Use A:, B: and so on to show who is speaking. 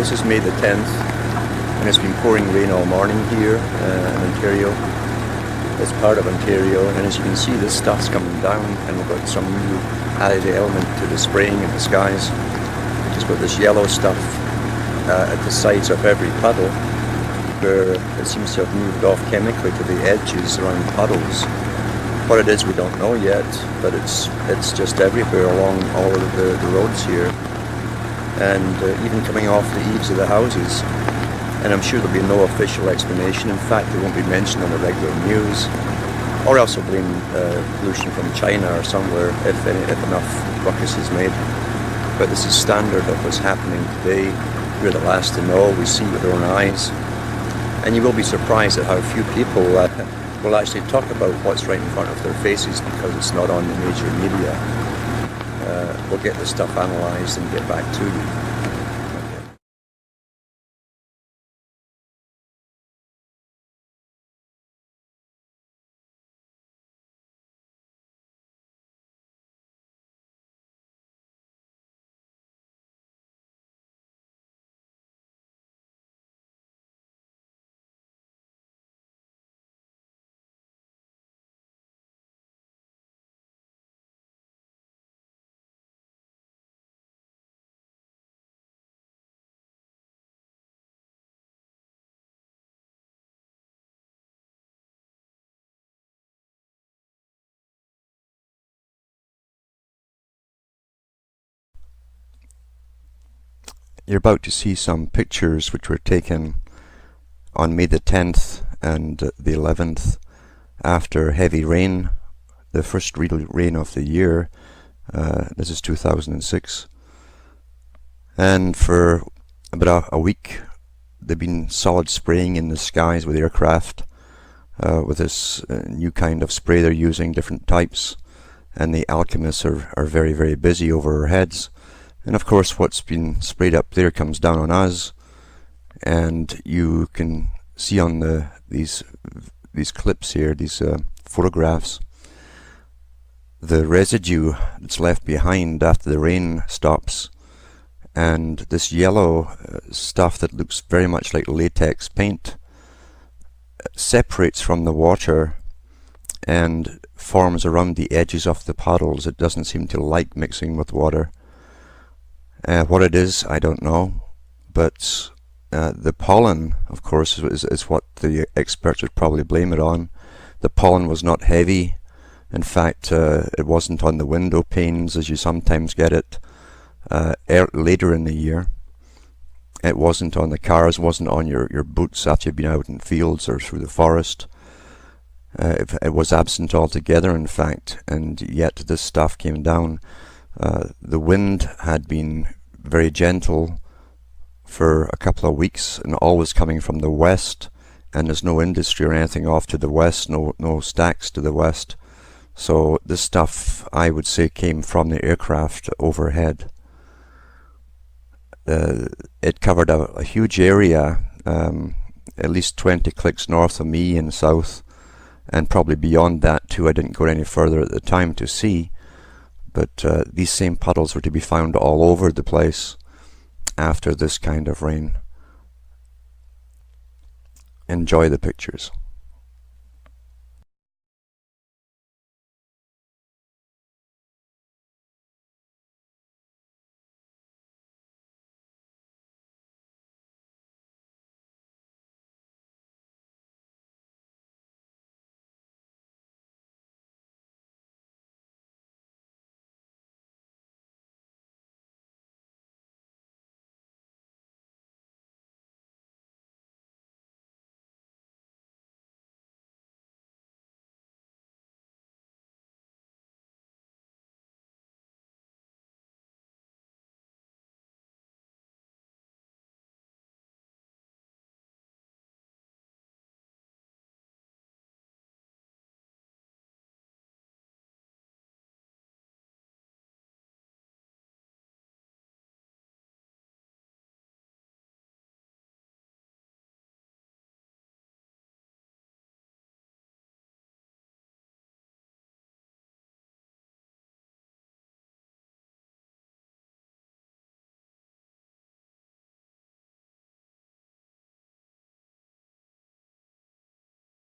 A: This is May the 10th, and it's been pouring rain all morning here in Ontario. It's part of Ontario, and as you can see, this stuff's coming down, and we've got some new added element to the spraying in the skies. Just got this yellow stuff at the sides of every puddle, where it seems to have moved off chemically to the edges around puddles. What it is we don't know yet, but it's just everywhere along all of the roads here, and even coming off the eaves of the houses. And I'm sure there'll be no official explanation. In fact, it won't be mentioned on the regular news, or else they'll blame pollution from China or somewhere if enough ruckus is made. But this is standard of what's happening today. We're the last to know. We see with our own eyes, and you will be surprised at how few people will actually talk about what's right in front of their faces because it's not on the major media. We'll get the stuff analysed and get back to you. You're about to see some pictures which were taken on May the 10th and the 11th after heavy rain, the first real rain of the year. This is 2006, and for about a week they've been solid spraying in the skies with aircraft with this new kind of spray they're using, different types, and the alchemists are very, very busy over our heads. And of course what's been sprayed up there comes down on us, and you can see on these clips here, these photographs, the residue that's left behind after the rain stops. And this yellow stuff that looks very much like latex paint separates from the water and forms around the edges of the puddles. It doesn't seem to like mixing with water. What it is, I don't know, but the pollen, of course, is what the experts would probably blame it on. The pollen was not heavy. In fact, it wasn't on the window panes as you sometimes get it later in the year. It wasn't on the cars, wasn't on your boots after you've been out in fields or through the forest. It was absent altogether, in fact, and yet this stuff came down. The wind had been very gentle for a couple of weeks and always coming from the west, and there's no industry or anything off to the west, no stacks to the west. So this stuff, I would say, came from the aircraft overhead. It covered a huge area, at least 20 clicks north of me and south, and probably beyond that too. I didn't go any further at the time to see. But these same puddles were to be found all over the place after this kind of rain. Enjoy the pictures.